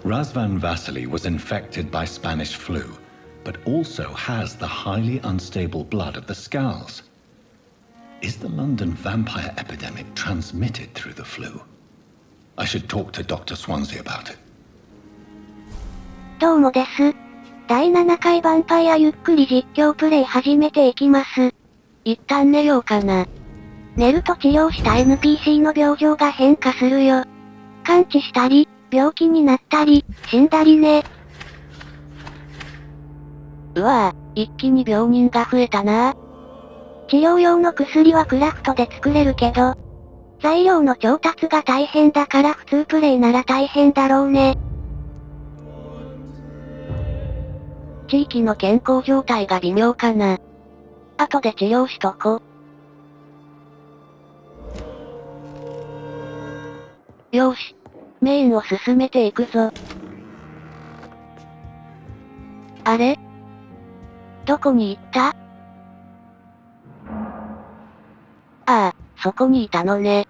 Razvan Vasily was infected by Spanish flu, but also has the highly unstable blood of the Skulls. Is the London vampire epidemic transmitted through the flu? I should talk to Dr. Swansea about it. どうもです。第7回ヴァンパイアゆっくり実況プレイ始めていきます。一旦寝ようかな。寝ると治療した NPC の病状が変化するよ。完治したり、病気になったり、死んだりね。うわぁ、一気に病人が増えたなぁ。治療用の薬はクラフトで作れるけど、材料の調達が大変だから普通プレイなら大変だろうね。地域の健康状態が微妙かな。後で治療しとこ。よし。メインを進めていくぞ。あれ？どこに行った？ああ、そこにいたのね。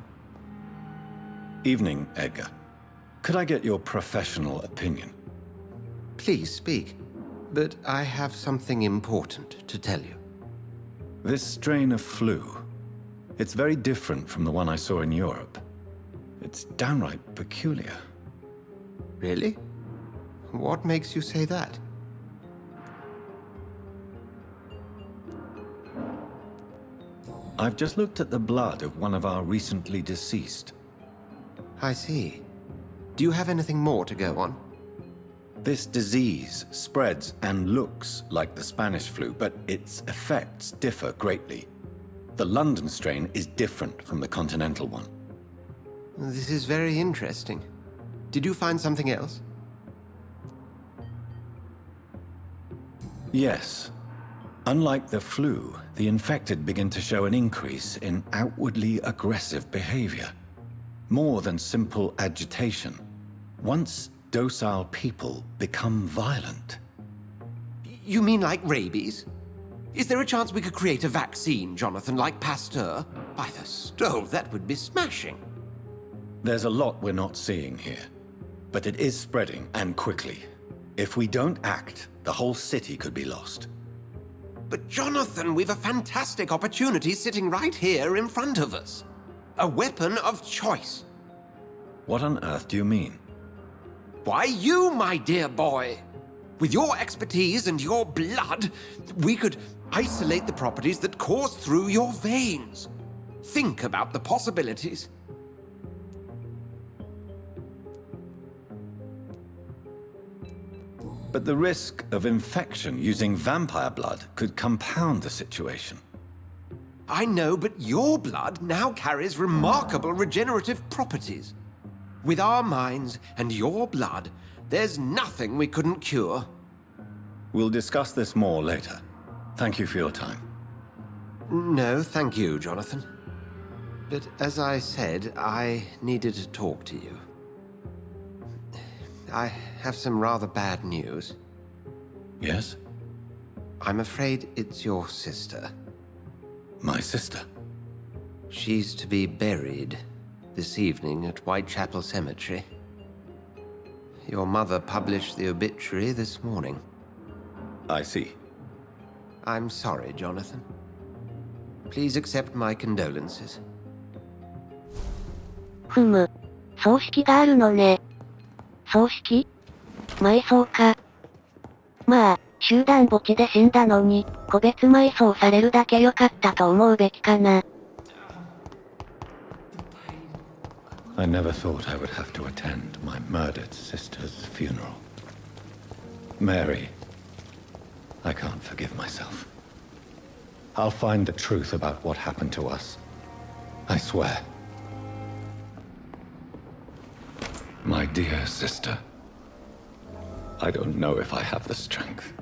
Evening, Edgar. Could I get your professional opinion? Please speak, but I have something important to tell you. This strain of flu, it's very different from the one I saw in Europe. It's downright peculiar. Really? What makes you say that? I've just looked at the blood of one of our recently deceased. I see. Do you have anything more to go on? This disease spreads and looks like the Spanish flu, but its effects differ greatly. The London strain is different from the continental one. This is very interesting. Did you find something else? Yes. Unlike the flu, the infected begin to show an increase in outwardly aggressive behavior. More than simple agitation. Once docile people become violent. You mean like rabies? Is there a chance we could create a vaccine, Jonathan, like Pasteur? By the stove, that would be smashing. There's a lot we're not seeing here. But it is spreading, and quickly. If we don't act, the whole city could be lost. But Jonathan, we've a fantastic opportunity sitting right here in front of us. A weapon of choice. What on earth do you mean? Why, you, my dear boy. With your expertise and your blood, we could isolate the properties that course through your veins. Think about the possibilities. But the risk of infection using vampire blood could compound the situation. I know, but your blood now carries remarkable regenerative properties. With our minds and your blood, there's nothing we couldn't cure. We'll discuss this more later. Thank you for your time. No, thank you, Jonathan. But as I said, I needed to talk to you. I have some rather bad news. Yes? I'm afraid it's your sister. My sister? She's to be buried this evening at Whitechapel Cemetery. Your mother published the obituary this morning. I see. I'm sorry, Jonathan. Please accept my condolences. ふむ。葬式があるのね。葬式？埋葬か。まあ、集団墓地で死んだのに、個別埋葬されるだけ良かったと思うべきかな。I never thought I would have to attend my murdered sister's funeral. Mary, I can't forgive myself. I'll find the truth about what happened to us. I swear. My dear sister, I don't know if I have the strength.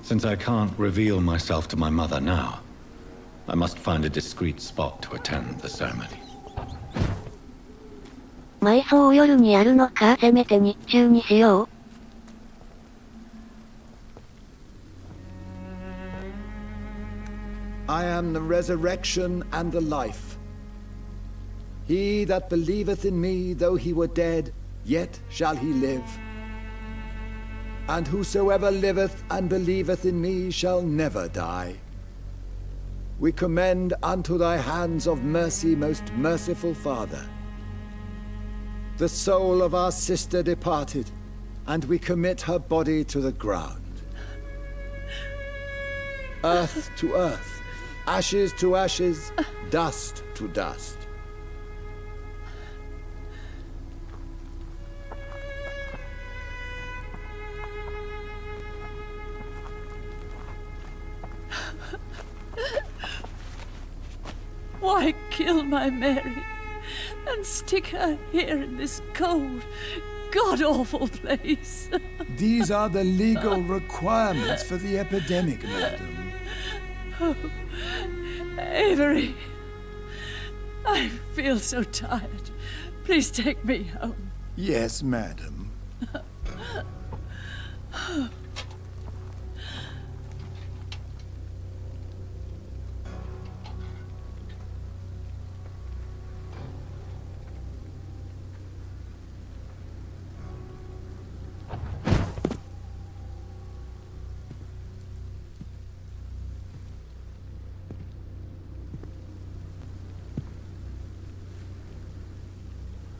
Since I can't reveal myself to my mother now, I must find a discreet spot to attend the ceremony. 埋葬を夜にやるのか、せめて日中にしよう。I am the resurrection and the life. He that believeth in me, though he were dead, yet shall he live. And whosoever liveth and believeth in me shall never die. We commend unto thy hands of mercy, most merciful Father, the soul of our sister departed, and we commit her body to the ground. Earth to earth, ashes to ashes, dust to dust. Why kill my Mary and stick her here in this cold, god-awful place? These are the legal requirements for the epidemic, madam. Oh, Avery, I feel so tired. Please take me home. Yes, madam.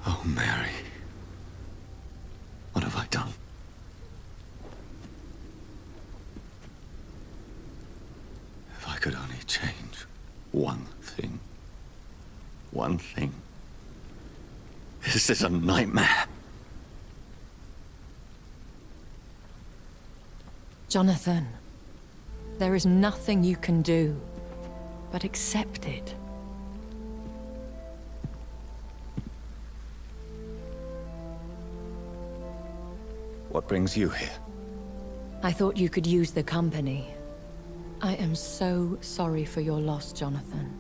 Oh, Mary. What have I done? If I could only change one thing. One thing. This is a nightmare. Jonathan, there is nothing you can do but accept it. What brings you here? I thought you could use the company. I am so sorry for your loss, Jonathan.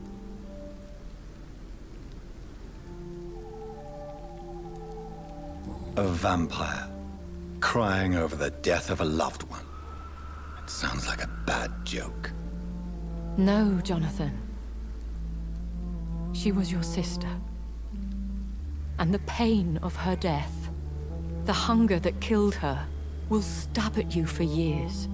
A vampire, crying over the death of a loved one. It sounds like a bad joke. No, Jonathan. She was your sister. And the pain of her death, the hunger that killed her, will stab at you for years.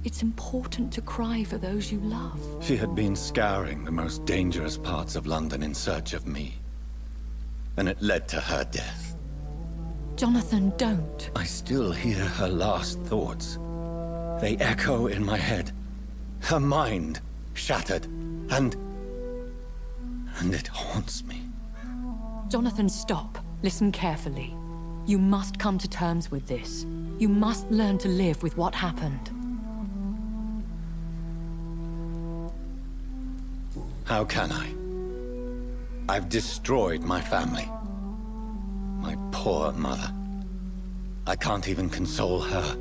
It's important to cry for those you love. She had been scouring the most dangerous parts of London in search of me. And it led to her death. Jonathan, don't. I still hear her last thoughts. They echo in my head. Her mind shattered, and it haunts me. Jonathan, stop. Listen carefully. You must come to terms with this. You must learn to live with what happened. How can I? I've destroyed my family. My poor mother. I can't even console her.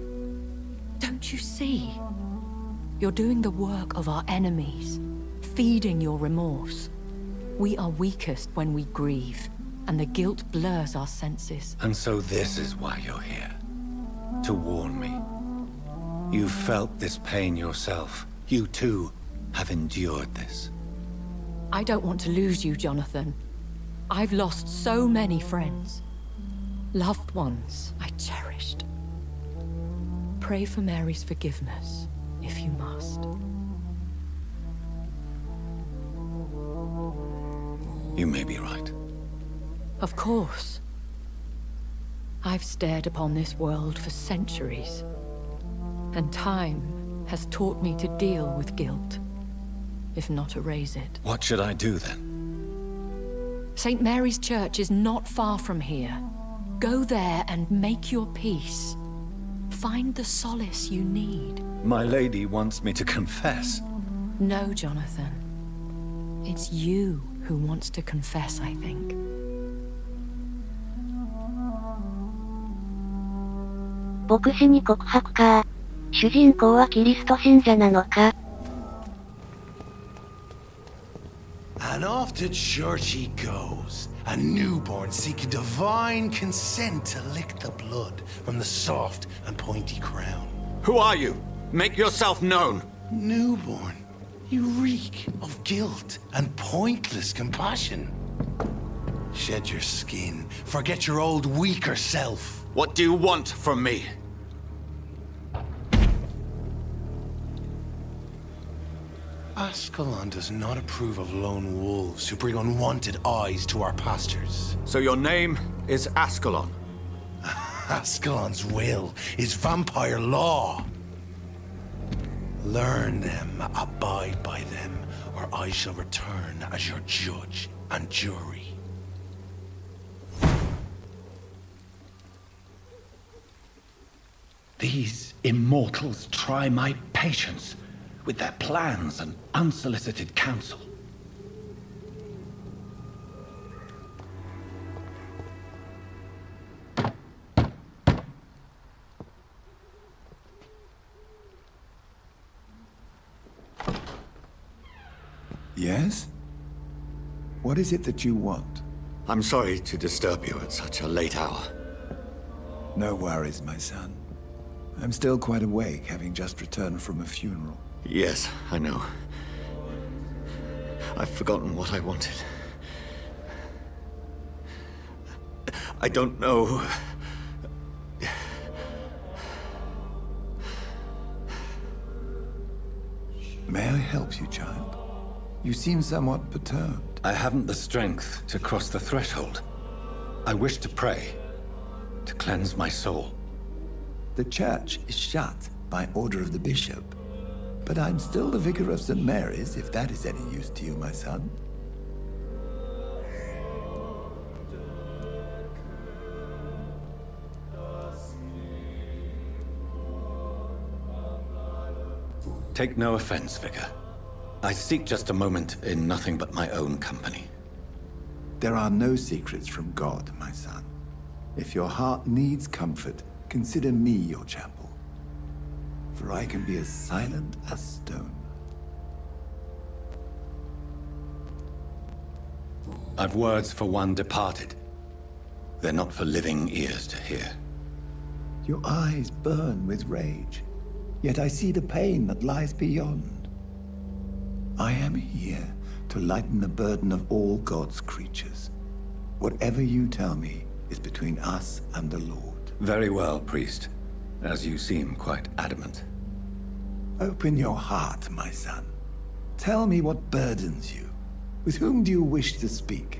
Don't you see? You're doing the work of our enemies, feeding your remorse. We are weakest when we grieve, and the guilt blurs our senses. And so this is why you're here. To warn me. You've felt this pain yourself. You too have endured this. I don't want to lose you, Jonathan. I've lost so many friends. Loved ones I cherished. Pray for Mary's forgiveness, if you must. You may be right. Of course. I've stared upon this world for centuries, and time has taught me to deal with guilt, if not erase it. What should I do then? St. Mary's Church is not far from here. Go there and make your peace. Find the solace you need. My lady wants me to confess. No, Jonathan. It's you who wants to confess, I think. "牧師に告白か。主人公はキリスト信者なのか。And off to church he goes, a newborn seeking divine consent to lick the blood from the soft and pointy crown. Who are you? Make yourself known. Newborn, You reek of guilt and pointless compassion. Shed your skin. Forget your old, weaker self. What do you want from me? Ascalon does not approve of lone wolves who bring unwanted eyes to our pastures. So your name is Ascalon? Ascalon's will is vampire law. Learn them, abide by them, or I shall return as your judge and jury. These immortals try my patience with their plans and unsolicited counsel. Yes? What is it that you want? I'm sorry to disturb you at such a late hour. No worries, my son. I'm still quite awake, having just returned from a funeral. Yes, I know. I've forgotten what I wanted. I don't know. May I help you, child? You seem somewhat perturbed. I haven't the strength to cross the threshold. I wish to pray, to cleanse my soul. The church is shut by order of the bishop. But I'm still the vicar of St. Mary's, if that is any use to you, my son. Take no offense, Vicar. I seek just a moment in nothing but my own company. There are no secrets from God, my son. If your heart needs comfort, consider me your chapel. For I can be as silent as stone. I've words for one departed. They're not for living ears to hear. Your eyes burn with rage, yet I see the pain that lies beyond. I am here to lighten the burden of all God's creatures. Whatever you tell me is between us and the Lord. Very well, priest, as you seem quite adamant. Open your heart, my son. Tell me what burdens you. With whom do you wish to speak?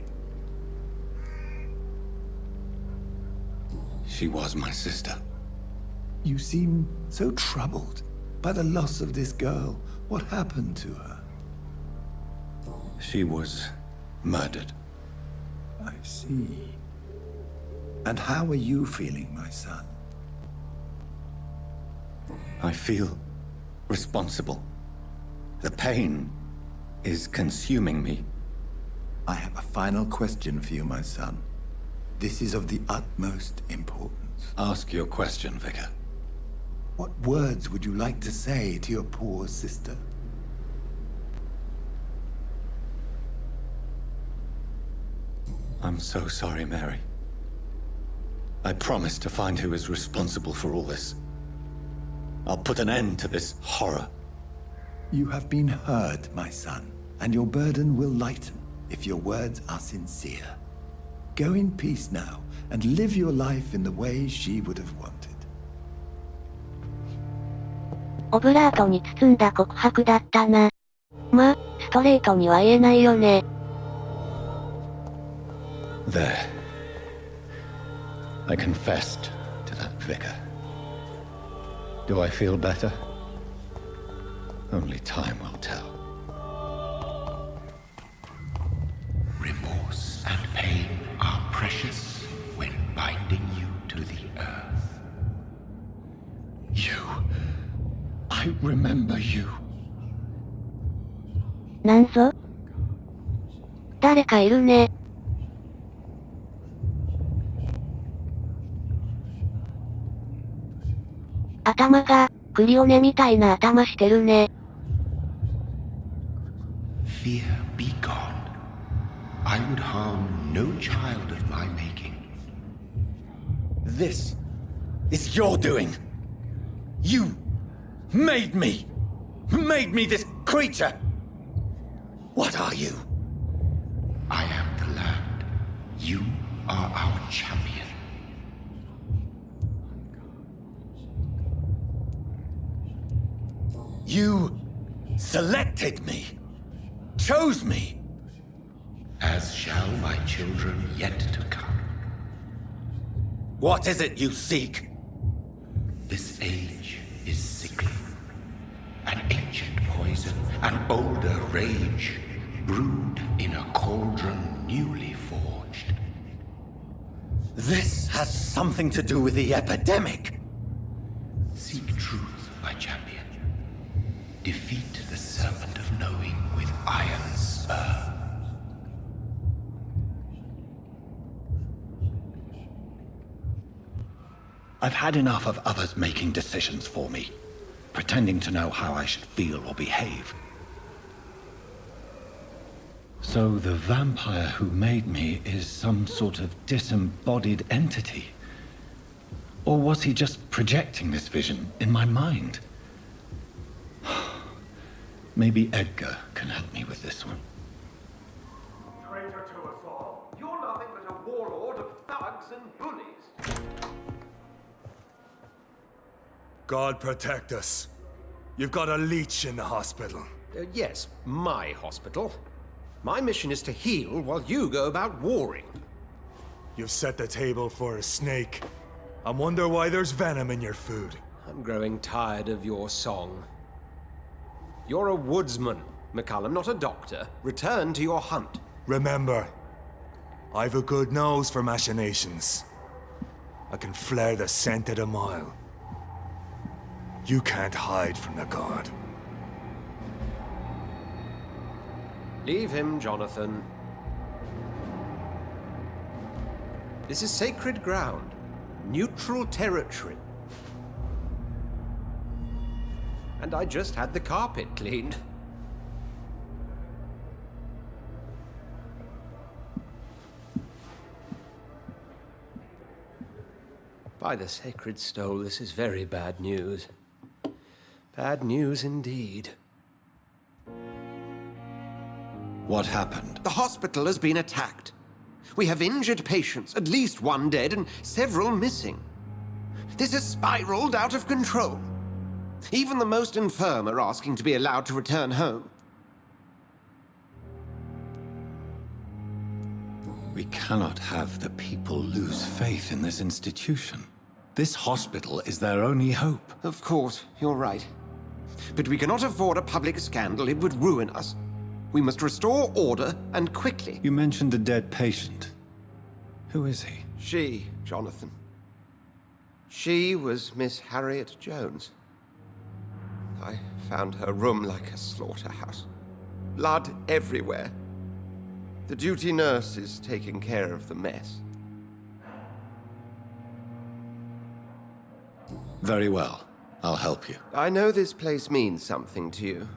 She was my sister. You seem so troubled by the loss of this girl. What happened to her? She was murdered. I see. And how are you feeling, my son? I feel responsible. The pain is consuming me. I have a final question for you, my son. This is of the utmost importance. Ask your question, Vicar. What words would you like to say to your poor sister? I'm so sorry, Mary. I promise to find who is responsible for all this. I'll put an end to this horror. You have been heard, my son, and your burden will lighten if your words are sincere. Go in peace now, and live your life in the way she would have wanted. オブラートに包んだ告白だったな。ま、ストレートには言えないよね。There. I confessed to that vicar. Do I feel better? Only time will tell. Remorse and pain are precious when binding you to the earth. You. I remember you. なんぞ？誰かいるね。頭が、クリオネみたいな頭してるね。Fear be gone. I would harm no child of my making. This is your doing. You made me this creature. What are you? I am the land. You are our champion. You selected me. Chose me. As shall my children yet to come. What is it you seek? This age is sickly. An ancient poison, an older rage, brewed in a cauldron newly forged. This has something to do with the epidemic. Seek truth, my champion. Defeat the serpent of knowing with iron spur. I've had enough of others making decisions for me, pretending to know how I should feel or behave. So the vampire who made me is some sort of disembodied entity? Or was he just projecting this vision in my mind? Maybe Edgar can help me with this one. Traitor to us all. You're nothing but a warlord of thugs and bullies. God protect us. You've got a leech in the hospital. Yes, my hospital. My mission is to heal while you go about warring. You've set the table for a snake. I wonder why there's venom in your food. I'm growing tired of your song. You're a woodsman, McCullum, not a doctor. Return to your hunt. Remember, I've a good nose for machinations. I can flare the scent at a mile. You can't hide from the god. Leave him, Jonathan. This is sacred ground. Neutral territory. And I just had the carpet cleaned. By the sacred stole, this is very bad news. Bad news indeed. What happened? The hospital has been attacked. We have injured patients, at least one dead and several missing. This has spiraled out of control. Even the most infirm are asking to be allowed to return home. We cannot have the people lose faith in this institution. This hospital is their only hope. Of course, you're right. But we cannot afford a public scandal. It would ruin us. We must restore order, and quickly. You mentioned a dead patient. Who is he? She, Jonathan. She was Miss Harriet Jones. I found her room like a slaughterhouse. Blood everywhere. The duty nurse is taking care of the mess. Very well. I'll help you. I know this place means something to you.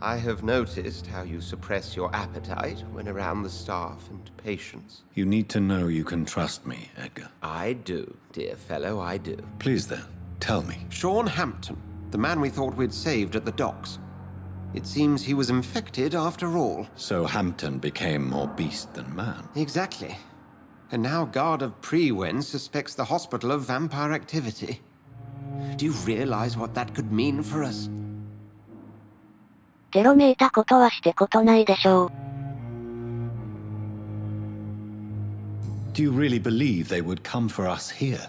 I have noticed how you suppress your appetite when around the staff and patients. You need to know you can trust me, Edgar. I do, dear fellow, I do. Please then, tell me. Sean Hampton, the man we thought we'd saved at the docks. It seems he was infected after all. So Hampton became more beast than man. Exactly. And now Guard of Prewen suspects the hospital of vampire activity. Do you realize what that could mean for us? テロめいたことはしてことないでしょう。Do you really believe they would come for us here?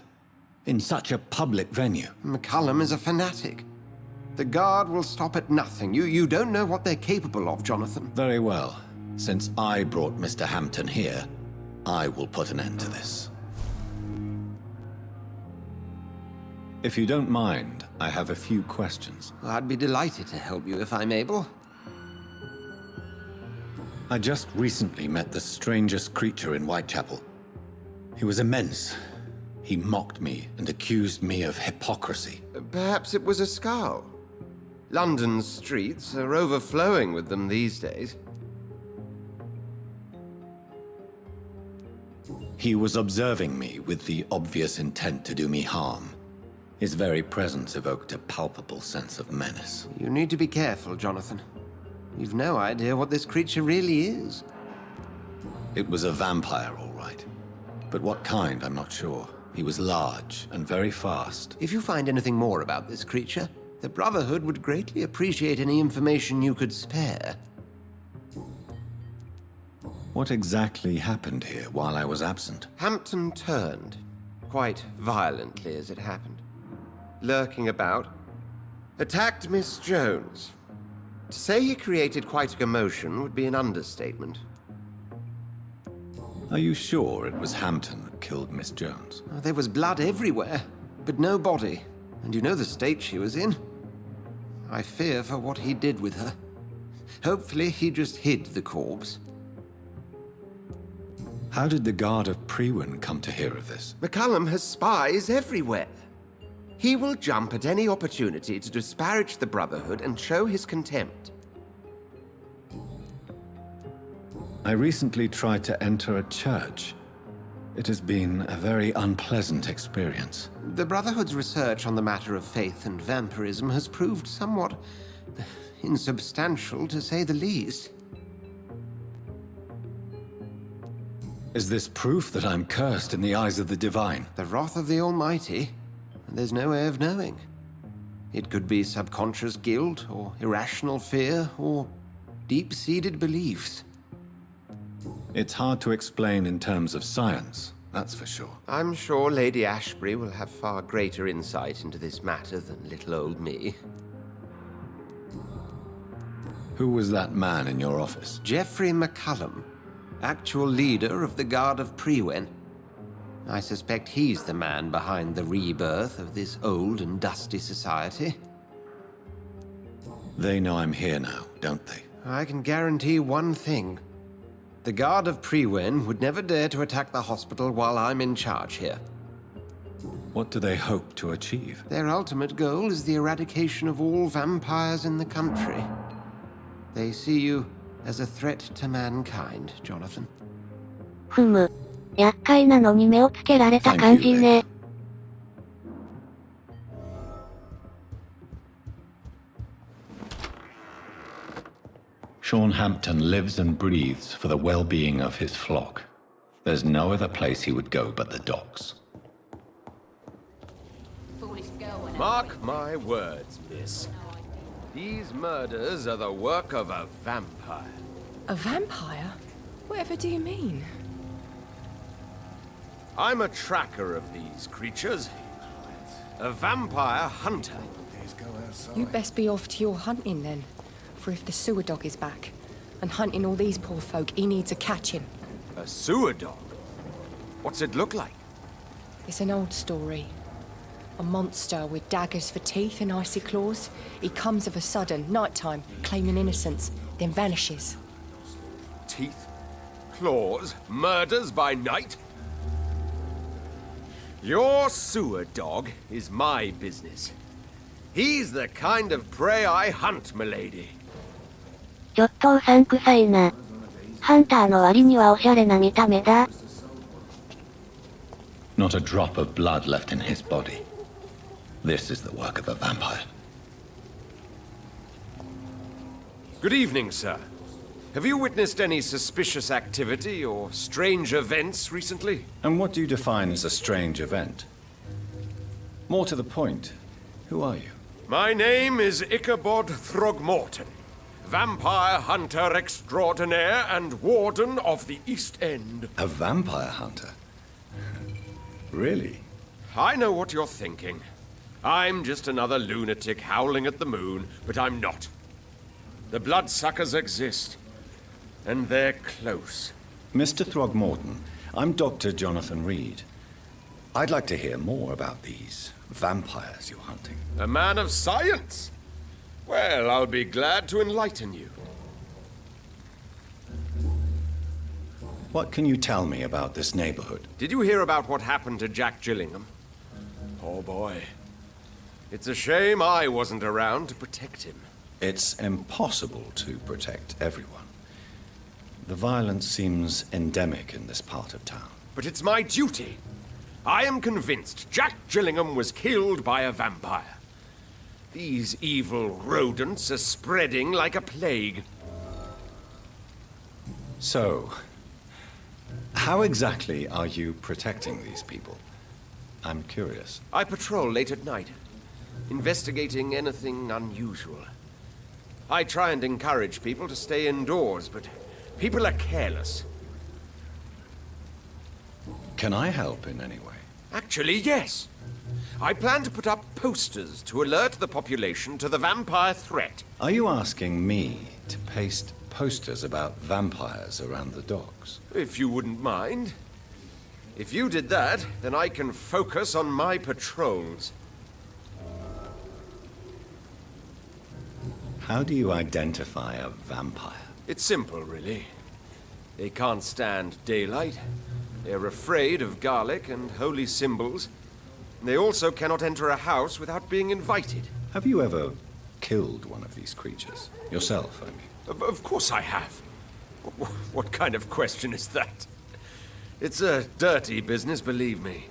In such a public venue? McCullum is a fanatic. The Guard will stop at nothing. You don't know what they're capable of, Jonathan. Very well. Since I brought Mr. Hampton here, I will put an end to this. If you don't mind, I have a few questions. I'd be delighted to help you if I'm able. I just recently met the strangest creature in Whitechapel. He was immense. He mocked me and accused me of hypocrisy. Perhaps it was a skull. London's streets are overflowing with them these days. He was observing me with the obvious intent to do me harm. His very presence evoked a palpable sense of menace. You need to be careful, Jonathan. You've no idea what this creature really is. It was a vampire, all right. But what kind, I'm not sure. He was large and very fast. If you find anything more about this creature, the Brotherhood would greatly appreciate any information you could spare. What exactly happened here while I was absent? Hampton turned, quite violently as it happened. Lurking about, attacked Miss Jones. To say he created quite a commotion would be an understatement. Are you sure it was Hampton that killed Miss Jones? There was blood everywhere, but no body. And you know the state she was in. I fear for what he did with her. Hopefully he just hid the corpse. How did the Guard of Priwen come to hear of this? McCullum has spies everywhere. He will jump at any opportunity to disparage the Brotherhood and show his contempt. I recently tried to enter a church. It has been a very unpleasant experience. The Brotherhood's research on the matter of faith and vampirism has proved somewhat insubstantial, to say the least. Is this proof that I'm cursed in the eyes of the divine? The wrath of the Almighty? There's no way of knowing. It could be subconscious guilt, or irrational fear, or deep-seated beliefs. It's hard to explain in terms of science, that's for sure. I'm sure Lady Ashbury will have far greater insight into this matter than little old me. Who was that man in your office? Geoffrey McCullum, actual leader of the Guard of Priwen. I suspect he's the man behind the rebirth of this old and dusty society. They know I'm here now, don't they? I can guarantee one thing. The Guard of Priwen would never dare to attack the hospital while I'm in charge here. What do they hope to achieve? Their ultimate goal is the eradication of all vampires in the country. They see you as a threat to mankind, Jonathan. ふむ。厄介なのに目をつけられた感じね。Sean Hampton lives and breathes for the well-being of his flock. There's no other place he would go but the docks. Mark my words, miss. These murders are the work of a vampire. A vampire? Whatever do you mean? I'm a tracker of these creatures. A vampire hunter. You'd best be off to your hunting then. For if the sewer dog is back, and hunting all these poor folk, he needs a catching. A sewer dog? What's it look like? It's an old story. A monster with daggers for teeth and icy claws. He comes of a sudden, nighttime, claiming innocence, then vanishes. Teeth? Claws? Murders by night? Your sewer dog is my business. He's the kind of prey I hunt, milady. ちょっとうさんくさいな。ハンターの割にはおしゃれな見た目だ。Not a drop of blood left in his body. This is the work of a vampire. Good evening, sir. Have you witnessed any suspicious activity or strange events recently? And what do you define as a strange event? More to the point, who are you? My name is Ichabod Throgmorton, vampire hunter extraordinaire and warden of the East End. A vampire hunter? Really? I know what you're thinking. I'm just another lunatic howling at the moon, but I'm not. The bloodsuckers exist, and they're close. Mr. Throgmorton, I'm Dr. Jonathan Reed. I'd like to hear more about these vampires you're hunting. A man of science? Well, I'll be glad to enlighten you. What can you tell me about this neighborhood? Did you hear about what happened to Jack Gillingham? Oh boy. It's a shame I wasn't around to protect him. It's impossible to protect everyone. The violence seems endemic in this part of town. But it's my duty. I am convinced Jack Gillingham was killed by a vampire. These evil rodents are spreading like a plague. So, how exactly are you protecting these people? I'm curious. I patrol late at night, investigating anything unusual. I try and encourage people to stay indoors, but people are careless. Can I help in any way? Actually, yes. I plan to put up posters to alert the population to the vampire threat. Are you asking me to paste posters about vampires around the docks? If you wouldn't mind. If you did that, then I can focus on my patrols. How do you identify a vampire? It's simple, really. They can't stand daylight. They're afraid of garlic and holy symbols. They also cannot enter a house without being invited. Have you ever killed one of these creatures? Yourself, I mean. Of course I have. What kind of question is that? It's a dirty business, believe me.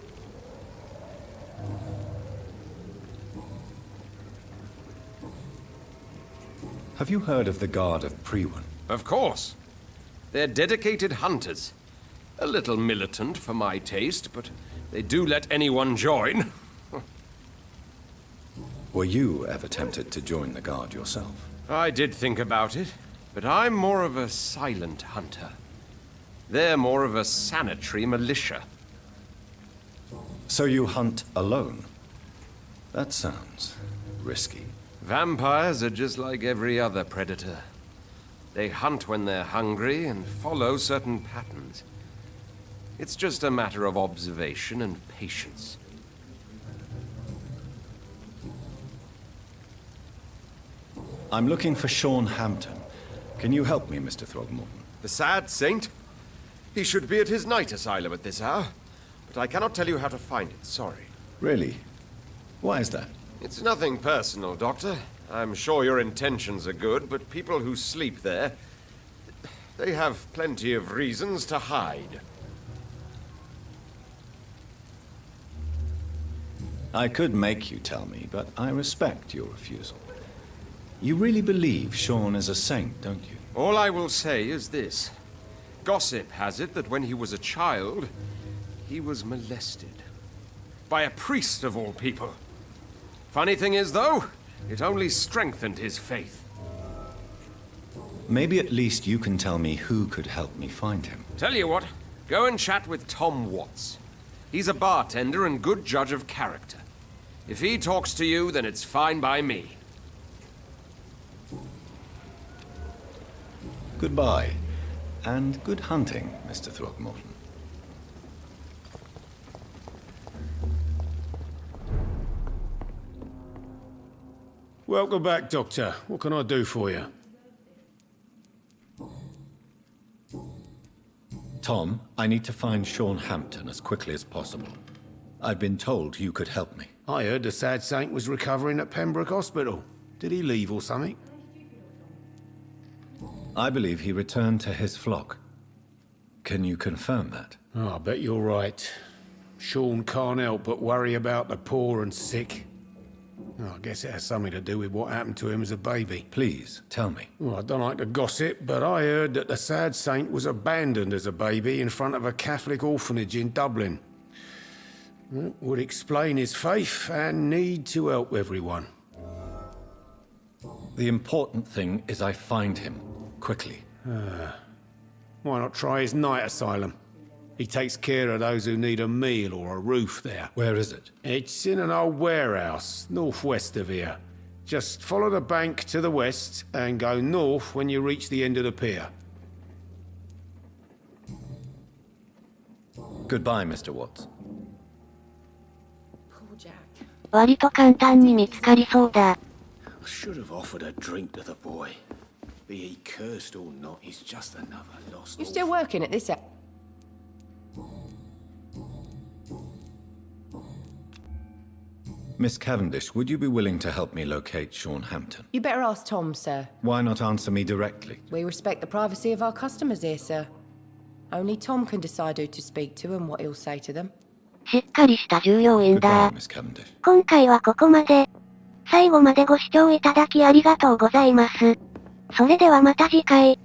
Have you heard of the Guard of Priwen? Of course. They're dedicated hunters. A little militant for my taste, but they do let anyone join. Were you ever tempted to join the Guard yourself? I did think about it, but I'm more of a silent hunter. They're more of a sanitary militia. So you hunt alone? That sounds risky. Vampires are just like every other predator. They hunt when they're hungry and follow certain patterns. It's just a matter of observation and patience. I'm looking for Sean Hampton. Can you help me, Mr. Throgmorton? The sad saint? He should be at his night asylum at this hour, but I cannot tell you how to find it, sorry. Really? Why is that? It's nothing personal, Doctor. I'm sure your intentions are good, but people who sleep there, they have plenty of reasons to hide. I could make you tell me, but I respect your refusal. You really believe Sean is a saint, don't you? All I will say is this. Gossip has it that when he was a child, he was molested. By a priest of all people. Funny thing is, though, it only strengthened his faith. Maybe at least you can tell me who could help me find him. Tell you what, go and chat with Tom Watts. He's a bartender and good judge of character. If he talks to you, then it's fine by me. Goodbye, and good hunting, Mr. Throgmorton. Welcome back, Doctor. What can I do for you? Tom, I need to find Sean Hampton as quickly as possible. I've been told you could help me. I heard the sad saint was recovering at Pembroke Hospital. Did he leave or something? I believe he returned to his flock. Can you confirm that? Oh, I bet you're right. Sean can't help but worry about the poor and sick. Oh, I guess it has something to do with what happened to him as a baby. Please, tell me. Well, I don't like to gossip, but I heard that the sad saint was abandoned as a baby in front of a Catholic orphanage in Dublin. That would explain his faith and need to help everyone. The important thing is I find him, quickly. Why not try his night asylum? He takes care of those who need a meal or a roof there. Where is it? It's in an old warehouse, northwest of here. Just follow the bank to the west and go north when you reach the end of the pier. Goodbye, Mr. Watts. Poor Jack. 割と簡単に見つかりそうだ。 I should have offered a drink to the boy. Be he cursed or not, he's just another lost You still working at this? Miss Cavendish, would you be willing to help me locate Sean Hampton? You better ask Tom, sir. Why not answer me directly? We respect the privacy of our customers here, sir. Only Tom can decide who to speak to and what he'll say to them. しっかりした従業員 Goodbye, だ。 Miss Cavendish. 今回はここまで。最後までご視聴いただきありがとうございます。それではまた次回。